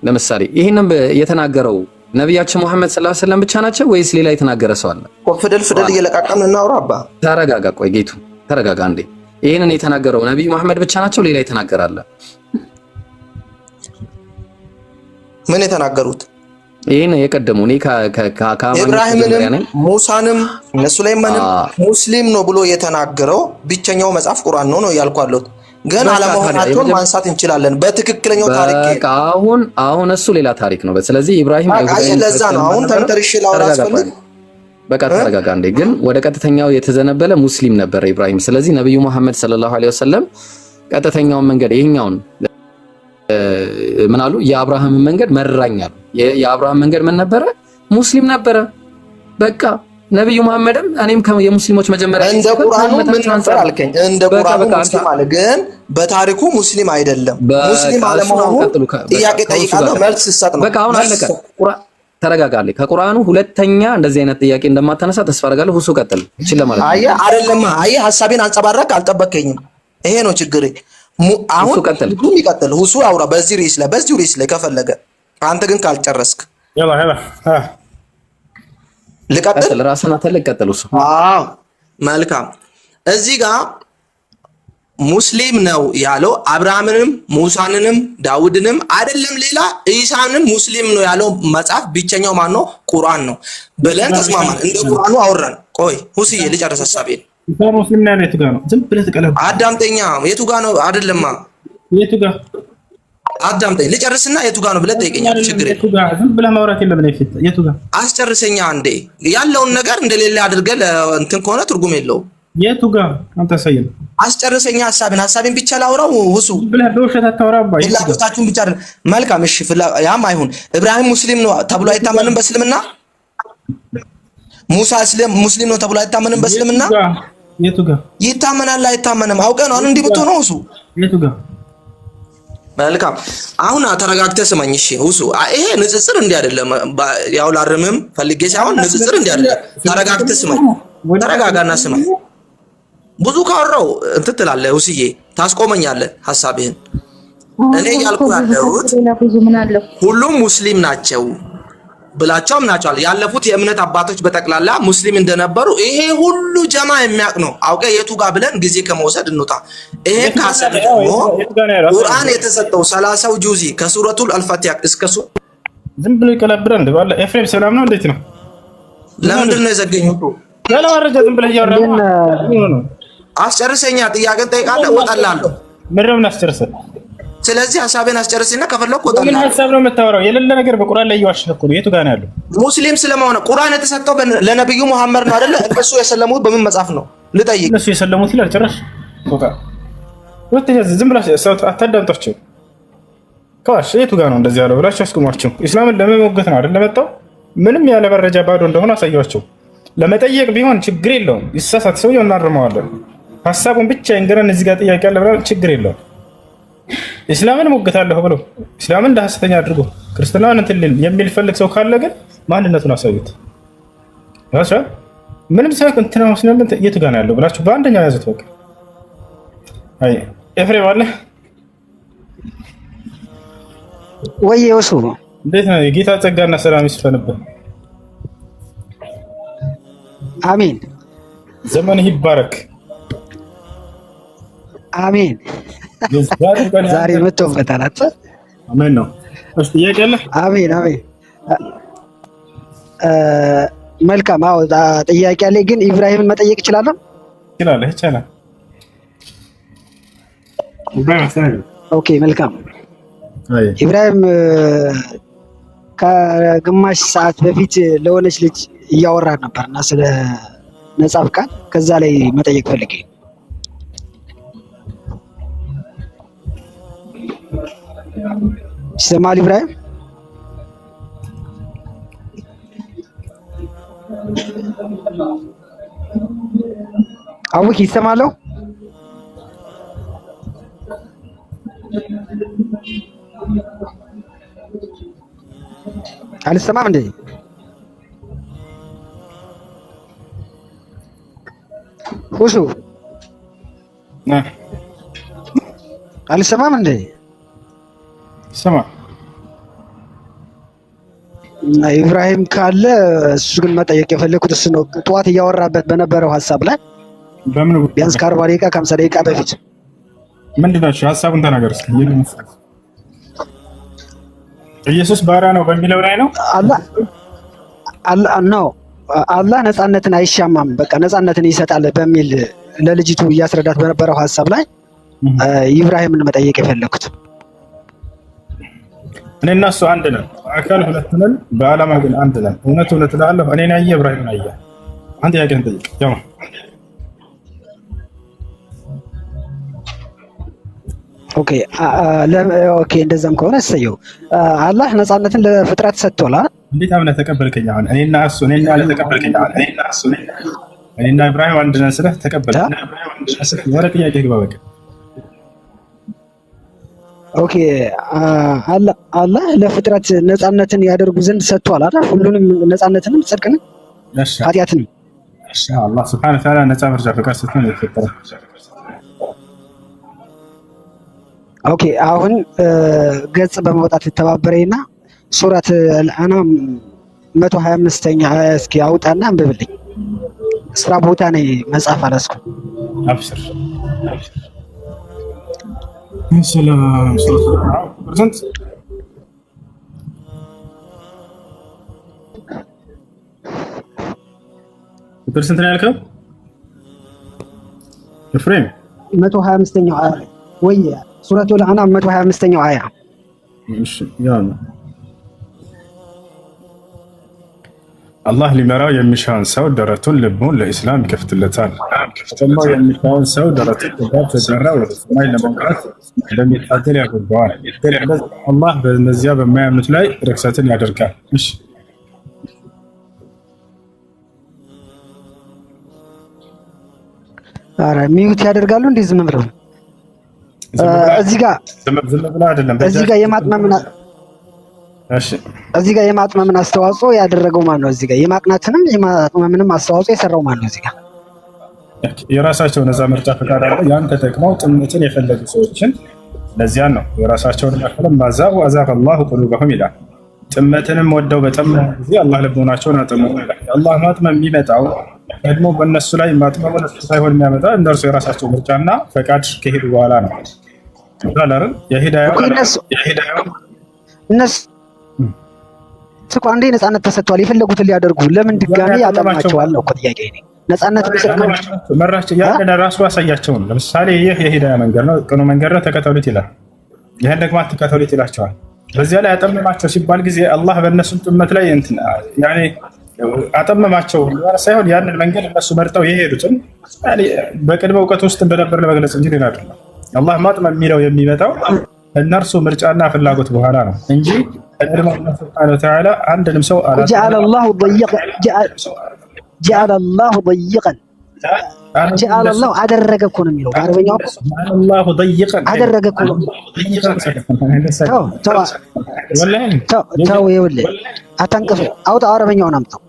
ለምሳሌ ይሄንን የተናገረው ነቢያችን ሙሐመድ ሰለላሁ ዐለይሂ ወሰለም ብቻ ናቸው ወይስ ሌላ የተናገረ ሰው አለ? ፊደል እየለቃቀምን እናውራ። አባ ተረጋጋ። ቆይ ጌቱ ተረጋጋ አንዴ። ይሄንን የተናገረው ነብዩ መሐመድ ብቻ ናቸው ሌላ የተናገረ አለ? ምን የተናገሩት? ይሄን የቀደሙ እኔ ኢብራሂምንም ሙሳንም እነሱ ላይ ማንም ሙስሊም ነው ብሎ የተናገረው ብቸኛው መጽሐፍ ቁርአን ነው ያልኳለሁ። ግን አለመሆናቸውን ማንሳት እንችላለን በትክክለኛው ታሪክ። አሁን እሱ ሌላ ታሪክ ነው። ስለዚህ ኢብራሂም ለዛ ነው አሁን ተንተርሽ ላውራ አስፈልግ። በቃ ተረጋጋ እንዴ። ግን ወደ ቀጥተኛው የተዘነበለ ሙስሊም ነበር ኢብራሂም። ስለዚህ ነብዩ መሐመድ ሰለላሁ ዐለይሂ ወሰለም ቀጥተኛውን መንገድ ይሄኛውን ምን አሉ? የአብርሃም መንገድ መራኛሉ። የአብርሃም መንገድ ምን ነበረ? ሙስሊም ነበረ። በቃ ነብዩ መሐመድም እኔም የሙስሊሞች መጀመሪያ እንደ ቁርአኑ ምን ነበር አልከኝ? እንደ ቁርአኑ ሙስሊም አለ፣ ግን በታሪኩ ሙስሊም አይደለም። ሙስሊም አለመሆኑ ጥያቄ ጠይቃለሁ፣ መልስ ይሰጥ ነው። በቃ አሁን አለቀ። ተረጋጋለህ። ከቁርአኑ ሁለተኛ እንደዚህ አይነት ጥያቄ እንደማታነሳ ተስፋ አደርጋለሁ። ሁሱ ቀጥል። እቺ ለማለት አየህ አይደለም? አየህ ሐሳቤን አንጸባረቅ አልጠበቀኝም። ይሄ ነው ችግሬ። አሁን ይቀጥል። ሁሱ አውራ በዚህ ርዕስ ላይ ከፈለገ አንተ ግን ካልጨረስክ ልቀጥል። ራስና ተለቀጥል። ሁሱ አዎ መልካም። እዚህ ጋር ሙስሊም ነው ያለው አብርሃምንም ሙሳንንም ዳውድንም አይደለም ሌላ ኢሳንም ሙስሊም ነው ያለው መጽሐፍ ብቸኛው ማን ነው? ቁርአን ነው ብለን ተስማማን። እንደ ቁርአኑ አወራን። ቆይ ሁስዬ ልጨርስ ሐሳቤን። ሙስሊም ነው የቱ ጋር ነው? ዝም ብለህ ተቀለብ። አዳምጠኛ። የቱ ጋር ነው? አይደለማ የቱ ጋር አዳምጠኝ ልጨርስና የቱ ጋር ነው ብለህ ጠይቀኛል። ችግር የለም። የቱ ጋር ዝም ብለህ ማውራት የለም። የቱ ጋር አስጨርሰኛ አንዴ። ያለውን ነገር እንደሌለ አድርገህ እንትን ከሆነ ትርጉም የለውም። የቱ ጋር አንተ ሰየም አስጨርሰኛ ሐሳቤን ብቻ ላውራው። ሁሱ ብለህ በውሸት አታወራባ። ፍላጎታችሁን ብቻ አይደል? መልካም እሺ። ያም አይሁን። ኢብራሂም ሙስሊም ነው ተብሎ አይታመንም በእስልምና? ሙሳ ሙስሊም ነው ተብሎ አይታመንም በእስልምና? የቱ ጋር ይታመናል አይታመንም? አውቀህ ነው እንዲህ ብትሆን ነው። ሁሱ የቱ ጋር መልካም። አሁን ተረጋግተህ ስማኝ እሺ። ሁሱ ይሄ ንጽጽር እንዲህ አይደለም። ያው ላርምም ፈልጌ ሳይሆን ንጽጽር እንዲህ አይደለም። ተረጋግተህ ስማኝ። ተረጋጋና ስማኝ። ብዙ ካወራው እንትን ትላለህ ሁስዬ፣ ታስቆመኛለህ ሐሳብህን። እኔ ያልኩ ያለሁት ሁሉም ሙስሊም ናቸው ብላቸው አምናቸዋል። ያለፉት የእምነት አባቶች በጠቅላላ ሙስሊም እንደነበሩ ይሄ ሁሉ ጀማ የሚያውቅ ነው። አውቀህ የቱ ጋር ብለን ጊዜ ከመውሰድ እንውጣ። ይሄ ካሰብ ደግሞ ቁርአን የተሰጠው 30 ጁዚ ከሱረቱል አልፋቲሃ እስከ ዝም ብሎ ይቀለብራል። ባለ ኤፍሬም ሰላም ነው። እንዴት ነው? ለምንድን ነው የዘገኙት? ያለ መረጃ ዝም ብለህ እያወራህ ነው። አስጨርሰኛ። ጥያቄን ጠይቃለህ፣ እወጣልሃለሁ። ምንም አስጨርሰህ። ስለዚህ ሐሳቤን አስጨርስና ከፈለኩ እወጣልሃለሁ። ምን ሐሳብ ነው የምታወራው? የሌለ ነገር በቁርአን ላይ እየዋሸህ እኮ ነው። የቱ ጋር ነው ያለው? ሙስሊም ስለመሆነ ቁርአን የተሰጠው ለነብዩ መሐመድ ነው አይደለ? እነሱ የሰለሙት በምን መጽሐፍ ነው? ልጠይቅ። እነሱ የሰለሙት ይላል ጭራሽ ወጣ ወጥተህ ዝም ብለህ ሰው አታዳምጣቸው። ከዋሽ የቱ ጋር ነው እንደዚህ ያለው ብላችሁ አስቆሟቸው። ኢስላምን ለመሞገት ነው አይደል ለመጣው? ምንም ያለ መረጃ ባዶ እንደሆነ አሳያቸው። ለመጠየቅ ቢሆን ችግር የለውም። ይሳሳት ሰውየው እናርመዋለን። ሐሳቡን ብቻ ይንገረን። እዚህ ጋር ጥያቄ አለ ብለን ችግር የለውም። ኢስላምን ሞገታለሁ ብሎ ኢስላምን እንደ ሐሰተኛ አድርጎ ክርስትናን እንትን የሚፈልግ ሰው ካለ ግን ማንነቱን አሳዩት። ዋሻ ምንም ሳይሆን እንትና ሙስሊም የቱ ጋር ነው ያለው ብላችሁ በአንደኛው ያዙት። በቃ አይ ኤፍሬም አለ ወይ ወሱ እንዴት ነው? የጌታ ጸጋና ሰላም ይስፈንብህ። አሜን። ዘመንህ ይባረክ። አሜን። ዛሬ መጥቶበታል። አሜን ነው። እሺ ጥያቄ አለ? አሜን አሜን። መልካም። አዎ ጥያቄ አለ። ግን ኢብራሂምን መጠየቅ እችላለሁ? ይችላል። ይቻላል። ኦኬ መልካም። ኢብራሂም ከግማሽ ሰዓት በፊት ለሆነች ልጅ እያወራ ነበርና ስለ ነጻ ፍቃድ ከዛ ላይ መጠየቅ ፈልጌ። ይሰማል ኢብራሂም? አውክ ይሰማለው? አልሰማም እንዴ? ሁሱ አልሰማም እንዴ? ሰማ ኢብራሂም ካለ እሱ ግን መጠየቅ የፈለኩት እሱ ነው። ጠዋት እያወራበት በነበረው ሀሳብ ላይ በምን ቢያንስ ከ40 ደቂቃ ከ50 ደቂቃ በፊት ምንድን ነው ሀሳቡን ተናገር እስኪ። ኢየሱስ ባሪያ ነው በሚለው ላይ ነው። አላህ ነፃነትን አይሻማም፣ በቃ ነፃነትን ይሰጣል በሚል ለልጅቱ እያስረዳት በነበረው ሀሳብ ላይ ኢብራሂምን መጠየቅ የፈለኩት። እኔ እና እሱ አንድ ነን፣ አካል ሁለት ነን፣ በዓላማ ግን አንድ ነን። እውነት እውነት እላለሁ እኔን ያየ ኢብራሂምን አየ። አንተ ያገን ጠይቅ ያው ኦኬ እንደዛም ከሆነ እሰየው። አላህ ነፃነትን ለፍጥረት ሰጥቷል። እንዴት አምነህ ተቀበልከኝ? አሁን እኔና እሱ እኔና ኢብራሂም አንድ ነን ስለ ተቀበልከኝ። ወደ ጥያቄ ግባ በቃ። ኦኬ አላህ ለፍጥረት ነፃነትን ያደርጉ ዘንድ ሰጥቷል አይደል? ሁሉንም ነፃነትንም ጽድቅንም ኃጢአትንም አላህ ሱብሓነሁ ወተዓላ ነፃ መርጃ ፈቃድ ሰጥቶን የተፈጠረ። ኦኬ አሁን ገጽ በማውጣት ተባበረኝና ሱረት አልአናም 125ኛ እስኪ አውጣና አንብብልኝ። ስራ ቦታ ነኝ መጽሐፍ አላስኩም። አብሽር ሰላም ፕሬዘንት ፐርሰንት ነው ያልከው ኤፍሬም? 125ኛው አያ ወይ ሱረቱ አልአናም 125ኛው አያ። እሺ ያው ነው። አላህ ሊመራው የሚሻውን ሰው ደረቱን ልቡን ለኢስላም ይከፍትለታል። ደግሞ የሚሻውን ሰው ደረቱን ተጋብ ተዘራ ወደ ሰማይ ለመውጣት እንደሚታገል ያደርገዋል። አላህ በእነዚያ በማያምኑት ላይ ርክሰትን ያደርጋል። እሺ አረ ሚዩት ያደርጋሉ እንዴ? ዝም ብለው እዚህ ጋር አይደለም። እዚህ ጋር የማጥመምና እሺ እዚህ ጋር የማጥመምን አስተዋጽኦ ያደረገው ማን ነው? እዚህ ጋር የማቅናትንም የማጥመምንም አስተዋጽኦ የሰራው ማን ነው? እዚህ ጋር የራሳቸው ነፃ ምርጫ ፈቃድ አለ። ያን ተጠቅመው ጥመትን የፈለጉ ሰዎችን ለዚያን ነው የራሳቸውን መፈለም ማዛው አዛፈ አላሁ ቁሉበሁም ይላል። ጥመትንም ወደው በጠመሙ ጊዜ አላህ ልቦናቸውን አጠመሙ ይላል። አላህ ማጥመም የሚመጣው ደግሞ በእነሱ ላይ ማጥመሙን ሳይሆን የሚያመጣ እነርሱ የራሳቸው ምርጫና ፈቃድ ከሄዱ በኋላ ነው። እነሱ እኮ አንዴ ነፃነት ተሰጥቷል፣ የፈለጉትን ሊያደርጉ ለምን ድጋሜ ያጠማቸዋል ነው እኮ ጥያቄ። እኔ ነፃነት መራቸው ያን ራሱ ያሳያቸው ነው። ለምሳሌ ይህ የሂዳያ መንገድ ነው፣ ቅኑ መንገድ ነው፣ ተከተሉት ይላል። ይህን ደግሞ አትከተሉት ይላቸዋል። በዚያ ላይ አጠመማቸው ሲባል ጊዜ አላህ በእነሱም ጥመት ላይ ያኔ አጠመማቸው ሳይሆን ያንን መንገድ እነሱ መርጠው የሄዱትን በቅድመ እውቀት ውስጥ እንደነበር ለመግለጽ እንጂ ሌላ አይደለም። አላህ ማጥመም የሚለው የሚመጣው እነርሱ ምርጫና ፍላጎት በኋላ ነው እንጂ ቀድሞ አላህ ሱብሓነሁ ወተዓላ አንድንም ሰው جعل الله ضيقا جعل الله አደረገ እኮ ነው የሚለው በአረበኛው الله ضيقا አደረገ እኮ ነው። ተው ይኸውልህ አታንቅፍ፣ አውጣ አረበኛውን አምጣው፣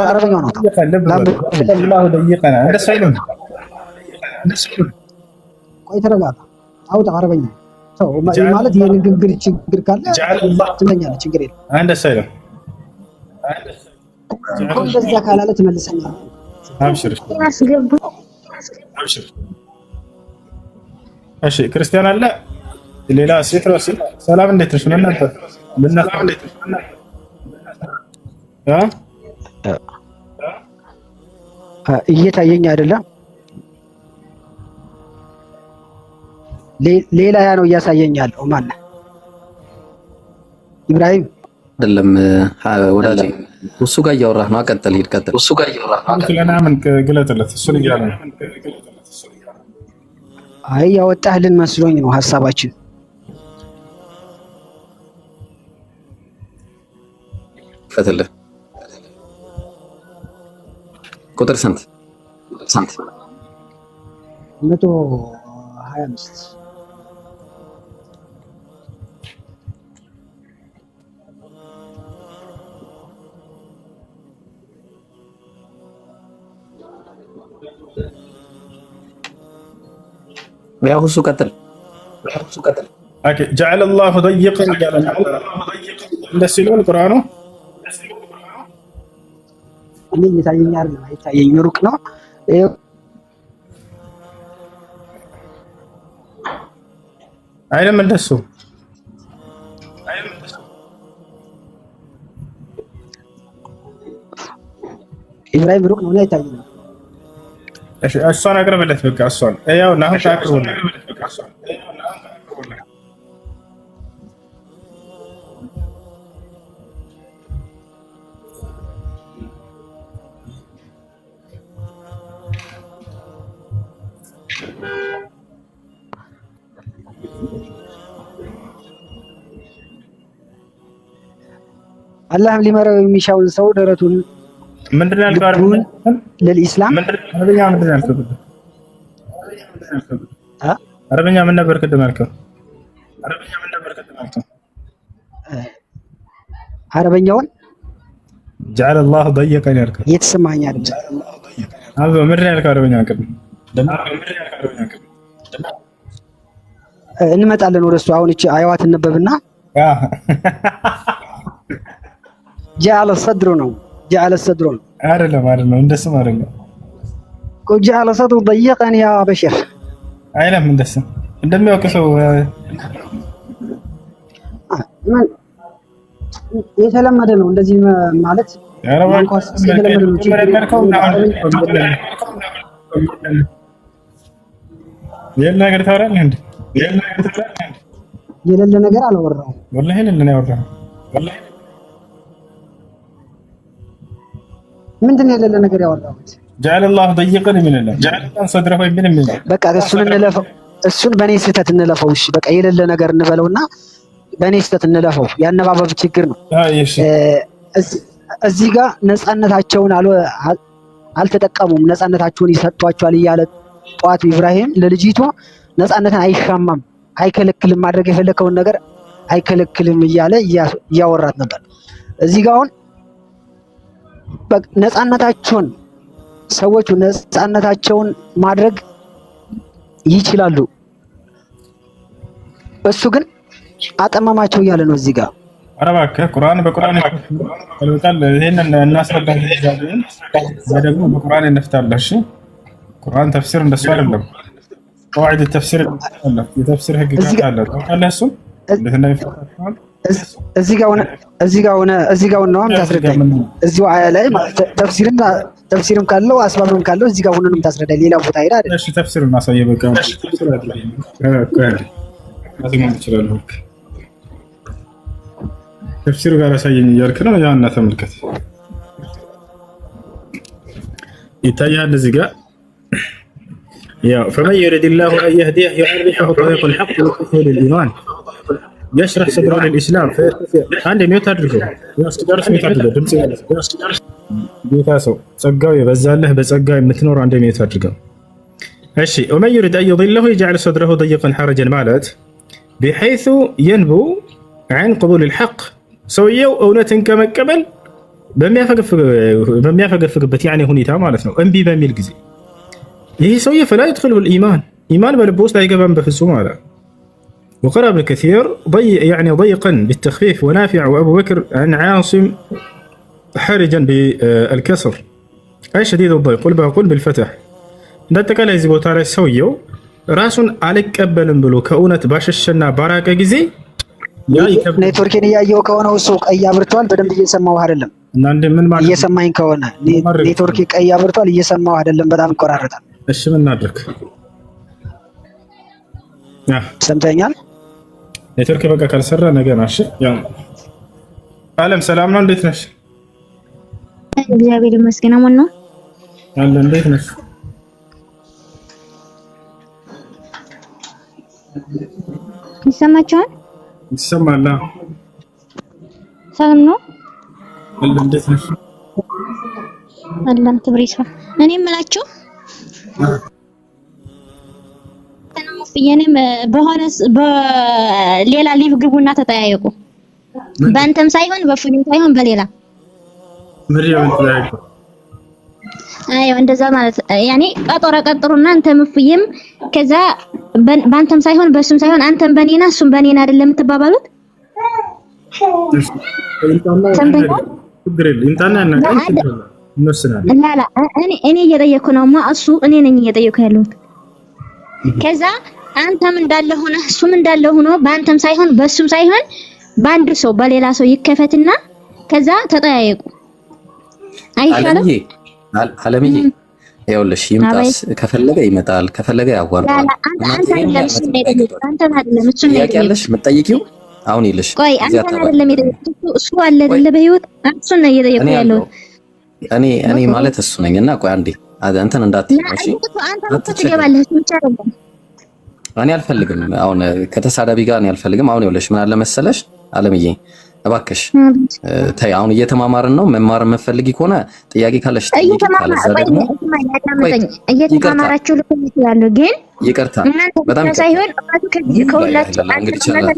አረበኛውን አውጣው። الله ضيقا እንደሱ አይልም። ቆይ ተረጋጋ፣ አውጣ አረበኛው። ተው ማለት የንግግር ችግር ካለ ትመኛለህ፣ ችግር የለም። እንደሱ አይልም። እንደዛ ካላለ ትመልሰኛለህ። አብሽር እሺ። ክርስቲያን አለ ሌላ ሴት ነው። ሰላም እንዴት ነሽ? እየታየኝ አይደለም። ሌላ ያ ነው እያሳየኝ ያለው። ማነው? ኢብራሂም አይደለም ወዳጅ፣ እሱ ጋር እያወራህ ነው። ቀጥል፣ ሂድ፣ ቀጥል። እሱ ጋር እያወራህ ነው። ስለናምን ግለጥለት፣ እሱን እያለ ነው። አይ ያወጣህልን መስሎኝ ነው ሐሳባችን። ፈትልህ ቁጥር ስንት? 125 ያው እሱ ቀጥል። ኦኬ جعل الله ضيقا قال እንደሱ ይላል ቁርአኑ። እኔ የታየኝ አይደለም አይታየኝ ሩቅ ነው። አይደለም እንደሱ ኢብራሂም ሩቅ ነው አይታየኝ። እሺ እሷን አቅርብለት በቃ እሷን ያው ናሁ ታቅርቡለት። አላህም ሊመራው የሚሻውን ሰው ደረቱን ምንድነው ያልከው? ለልኢስላም አረበኛ ምን ነበር ቅድም ያልከው? አረበኛውን جعل الله ضيقا ያልከው የተሰማኝ አይደል? አዎ ምንድነው ያልከው? አረበኛ ቅድም እንመጣለን ወደሱ። አሁን እቺ አያዋት እንበብና جعل الصدر ነው جعل الصدر አይደለም እንደሱ አይደለም። جعل الصدر ضيقا يا بشر አይደለም እንደሱ እንደሚያውቅ ሰው የተለመደ ነው እንደዚህ ማለት የሌለ ነገር ታወራለህ እንዴ? የሌለ ነገር አላወራሁም። ወላሂ የሌለ ነው ያወራኸው። ወላሂ ምንድን ነው የሌለ ነገር ያወራሁት? جعل الله ضيقا من الله جعل صدره من الله በቃ እሱን እንለፈው። እሱን በኔ ስህተት እንለፈው። እሺ በቃ የሌለ ነገር እንበለውና በኔ ስህተት እንለፈው። ያነባበብ ችግር ነው። እዚህ ጋር ነፃነታቸውን አልተጠቀሙም። ነፃነታቸውን ይሰጧቸዋል እያለ ጧቱ ኢብራሂም ለልጅቷ ነፃነትን አይሻማም፣ አይከለክልም፣ ማድረግ የፈለከውን ነገር አይከለክልም እያለ እያወራት ነበር። እዚህ ጋር አሁን ነፃነታቸውን ሰዎቹ ነፃነታቸውን ማድረግ ይችላሉ። እሱ ግን አጠመማቸው እያለ ነው እዚህ ጋር። ኧረ እባክህ ቁርአን በቁርአን ይፈታል። ይሄንን እናስረዳለን። ደግሞ በቁርአን እንፍታለን። እሺ ቁርአን ተፍሲር እንደሱ አይደለም። قواعد التفسير አለ የተፍሲር ህግ አለ። ታውቃለህ? እሱ እንዴት እንደሚፈታ እዚህ ጋር ነው የምታስረዳኝ። እዚሁ አያ ላይ ተፍሲርም ካለው አስባብም ካለው እዚህ ጋር ሆኖ ነው የምታስረዳኝ። ሌላ ቦታ ሄዳ አይደል? እሺ ተፍሲሩን ማሳየህ በቃ ተፍሲሩ ጋር አሳየኝ እያልክ ነው። ያና ተመልከት ይታያል እዚህ ጋር ያው فمن يريد الله أن يهديه يعرفه طريق الحق ويوفقه للإيمان يشرح صدره للإسلام عندي ميوت አድርገው ያስጨርስ ميوت አድርገው ድምጽ ያስጨርስ ጌታሰው ጸጋው የበዛልህ በጸጋው የምትኖር አንድ ميوت አድርገው። እሺ ومن يريد أن يضله يجعل صدره ضيقا حرجا ማለት بحيث ينبو عن قبول الحق ሰውየው እውነትን ከመቀበል በሚያፈገፍግበት ያኔ ሁኔታ ማለት ነው። እምቢ በሚል ጊዜ ይህ ሰውዬ فلا يدخله الإيمان إيمان በልቡ ውስጥ አይገባም በፍጹም አለ። وقرأ ابن كثير يعني ضيقا بالتخفيف ونافع وأبو بكر عن عاصم حرجا بالكسر أي شديد الضيق قل بقول بالفتح እንደተቀለ እዚህ ቦታ ላይ ሰውየው ራሱን አልቀበልም ብሎ ከእውነት ባሸሸና ባራቀ ጊዜ ኔትወርክን እያየው ከሆነ እሱ ቀይ አብርቷል። በደንብ እየሰማው አይደለም። እና ምን ማለት እየሰማኝ ከሆነ ኔትወርክ ቀይ አብርቷል፣ እየሰማው አይደለም። በጣም ይቆራረጣል። እሺ ምን እናድርግ? ሰምተኛል? ኔትወርክ በቃ ካልሰራ ነገ ነው። እሺ ያው አለም ሰላም ነው። እንዴት ነሽ? እግዚአብሔር ይመስገን። አማን ነው አለ። እንዴት ነሽ? ይሰማችኋል? ይሰማል። ሰላም ነው። እንዴት ነሽ? አላህ ክብር ይስፋ። እኔ የምላችሁ እኔም በሌላ ሊቭ ግቡና ተጠያየቁ። በአንተም ሳይሆን በፉኝም ሳይሆን በሌላ አይው እንደዛ ማለት ያኔ ቀጠሮ ቀጥሩና አንተም ፍየም ከዛ በአንተም ሳይሆን በሱም ሳይሆን አንተም በኔና እሱም በኔና አይደለም የምትባባሉት። እኔ እየጠየኩ ነውማ እሱ እኔ ነኝ እየጠየኩ ያለሁት። ከዛ አንተም እንዳለ ሆነ እሱም እንዳለ ሆኖ በአንተም ሳይሆን በሱም ሳይሆን በአንድ ሰው በሌላ ሰው ይከፈትና ከዛ ተጠያየቁ አይሻልም? አለምዬ ይኸውልሽ ይምጣስ ከፈለገ ይመጣል ከፈለገ ያዋራል። አንተ አይደለም እሱ ነው የጠየቀው። አንተ አይደለም እሱ ነው ያለሽ የምትጠይቂው አሁን ይልሽ ቆይ አንተ አይደለም የጠየቀው እሱ አለ አይደለ በህይወት እሱ ነው እየጠየቀው ያለው። እኔ ማለት እሱ ነኝና ቆይ አንዴ አንተን እንዳትይሽ አንተ ትገባለህ ብቻ አይደለም። እኔ አልፈልግም አሁን ከተሳዳቢ ጋር እኔ አልፈልግም። አሁን ይኸውልሽ ምን አለ መሰለሽ አለምዬ እባክሽ ተይ አሁን እየተማማርን ነው። መማር የምትፈልጊ ከሆነ ጥያቄ ካለሽ ጥያቄ ካለዛ ደግሞ እየተማማራችሁ ልኩ ይችላል። ግን ይቅርታ በጣም ሳይሆን ከሁላችሁ እንግዲህ ይችላል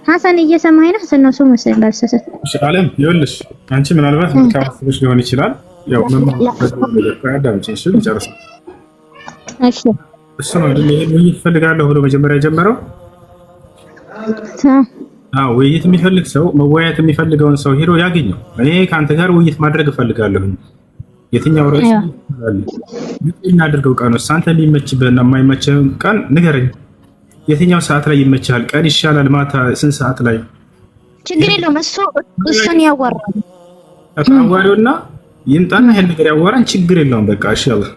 ሐሰን እየሰማኸኝ ነው? ሐሰን ነው ሰው መሰለኝ ባልሰሰት። እሺ አለም ይኸውልሽ አንቺ ምናልባት ከማስበሽ ሊሆን ይችላል። ያው አዳምጪኝ ልጨርስ። እሺ እሱ ነው አይደል ይሄን ውይይት እፈልጋለሁ ብሎ መጀመሪያ የጀመረው። ውይይት የሚፈልግ ሰው መወያየት የሚፈልገውን ሰው ሄዶ ያገኘው። እኔ ከአንተ ጋር ውይይት ማድረግ እፈልጋለሁ። የትኛው ርዕስ እናድርገው? ቀኑስ አንተ የሚመችብህና የማይመችህን ቀን ንገረኝ። የትኛው ሰዓት ላይ ይመችሃል? ቀን ይሻላል? ማታ? ስንት ሰዓት ላይ? ችግር የለውም። እሱን ያዋራል። አዋሪውና ይምጣና ይሄን ነገር ያዋራን። ችግር የለውም። በቃ ኢንሻአላህ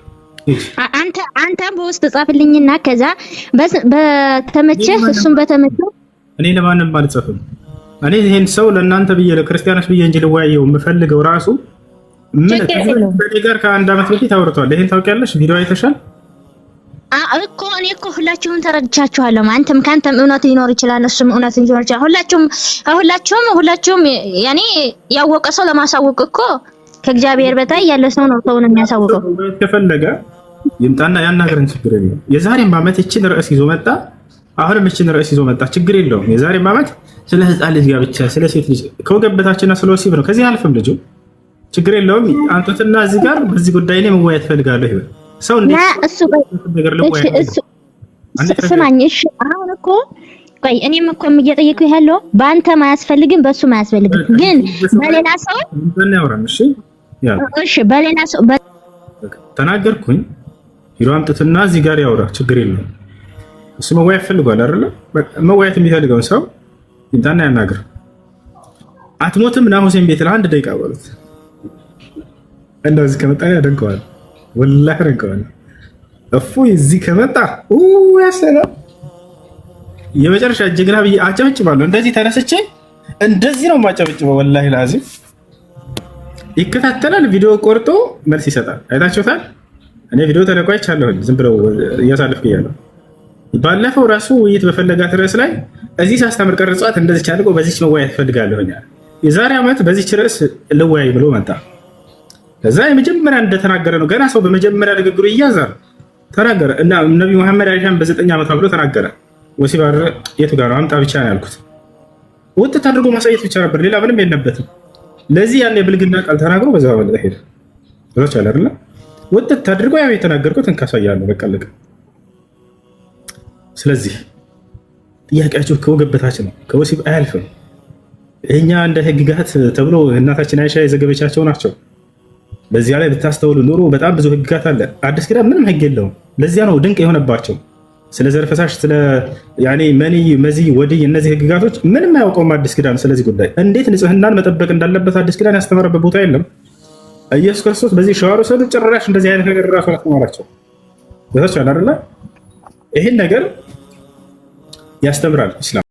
አንተ በውስጥ ጻፍልኝና ከዛ በተመቸህ እሱም በተመቸህ እኔ ለማንም አልጽፍም። እኔ ይሄን ሰው ለእናንተ ብዬ ለክርስቲያኖች ብዬ እንጂ ልወያየው የምፈልገው ራሱ ምን ከዚህ ጋር ከአንድ ዓመት በፊት አውርቷል። ይሄን ታውቂያለሽ? ቪዲዮ አይተሻል እኮ። እኔ እኮ ሁላችሁም ተረድቻችኋለሁ። አንተም ካንተም እውነት ሊኖር ይችላል፣ እሱም እውነት ሊኖር ይችላል። ሁላችሁም ያኔ ያወቀ ሰው ለማሳወቅ እኮ ከእግዚአብሔር በታይ ያለ ሰው ነው ሰውን የሚያሳውቀው። ከፈለገ ይምጣና ያናገረን፣ ችግር የለውም። የዛሬም ዓመት እችን ርዕስ ይዞ መጣ፣ አሁንም እችን ርዕስ ይዞ መጣ፣ ችግር የለውም። የዛሬም ዓመት ስለ ህፃን ልጅ ጋብቻ፣ ስለ ሴት ልጅ ከወገበታችንና ስለ ወሲብ ነው። ከዚህ አልፍም ልጁ ችግር የለውም። አንተትና እዚህ ጋር በዚህ ጉዳይ ላይ መወያየት ፈልጋለሁ። ይበል ሰው እንዴ እሱ ስማኝ። እሺ አሁን እኮ ቆይ እኔም እኮ እየጠየኩህ ያለው በአንተ ማያስፈልግም በሱ ማያስፈልግም፣ ግን በሌላ ሰው ያወራን። እሺ በሌላ ሰው ተናገርኩኝ። ሂዶ አምጥትና እዚህ ጋር ያወራ፣ ችግር የለውም። እሱ መወያየት ፈልጓል አይደለ? መወያየት የሚፈልገውን ሰው ይምጣና ያናግር። አትሞትም ና ሁሴን ቤት ለአንድ ደቂቃ በሉት። እንደዚህ ከመጣ ያደንቀዋል፣ ወላሂ ያደንቀዋል። እፎይ እዚህ ከመጣ ያሰላም የመጨረሻ ጀግና ብዬ አጨበጭባለሁ። እንደዚህ ተነስቼ እንደዚህ ነው የማጨበጭበው። ወላሂ ላዚም ይከታተላል፣ ቪዲዮ ቆርጦ መልስ ይሰጣል። አይታችሁታል። እኔ ቪዲዮ ተለቋይቻለሁ፣ ዝም ብለው እያሳለፍኩ እያለሁ ባለፈው ራሱ ውይይት በፈለጋት ርዕስ ላይ እዚህ ሳስተምር ቀርጿት እንደዚህ አድርጎ በዚች መወያየት እፈልጋለሁ። የዛሬ ዓመት በዚች ርዕስ ልወያይ ብሎ መጣ። ከዛ የመጀመሪያ እንደተናገረ ነው። ገና ሰው በመጀመሪያ ንግግሩ እያዛር ተናገረ እና ነቢ መሐመድ አይሻን በ9 ዓመቷ ብሎ ተናገረ። ወሲብ የቱ ጋር ነው? አምጣ ብቻ ነው ያልኩት። ውጥት አድርጎ ማሳየት ብቻ ነበር፣ ሌላ ምንም የለበትም። ለዚህ ያን የብልግና ቃል ተናግሮ በዛ በመለጠ ሄደ። ብሎች አለ አይደል? ውጥት አድርጎ ያው የተናገርኩት እንካሳያለሁ፣ በቃ አለቀ። ስለዚህ ጥያቄያችሁ ከወገበታችን ነው፣ ከወሲብ አያልፍም። እኛ እንደ ህግጋት ተብሎ እናታችን አይሻ የዘገበቻቸው ናቸው። በዚያ ላይ ብታስተውሉ ኑሮ በጣም ብዙ ህግጋት አለ። አዲስ ኪዳን ምንም ህግ የለውም። ለዚያ ነው ድንቅ የሆነባቸው። ስለ ዘር ፈሳሽ፣ ስለ መኒ፣ መዚህ፣ ወዲይ እነዚህ ህግጋቶች ምንም አያውቀውም አዲስ ኪዳን። ስለዚህ ጉዳይ እንዴት ንጽህናን መጠበቅ እንዳለበት አዲስ ኪዳን ያስተማረበት ቦታ የለም። ኢየሱስ ክርስቶስ በዚህ ሸዋሮ ሰዱ ጭራሽ እንደዚህ አይነት ነገር ራሱ አስተማራቸው። ይታቻል አይደለ? ይሄን ነገር ያስተምራል ኢስላም።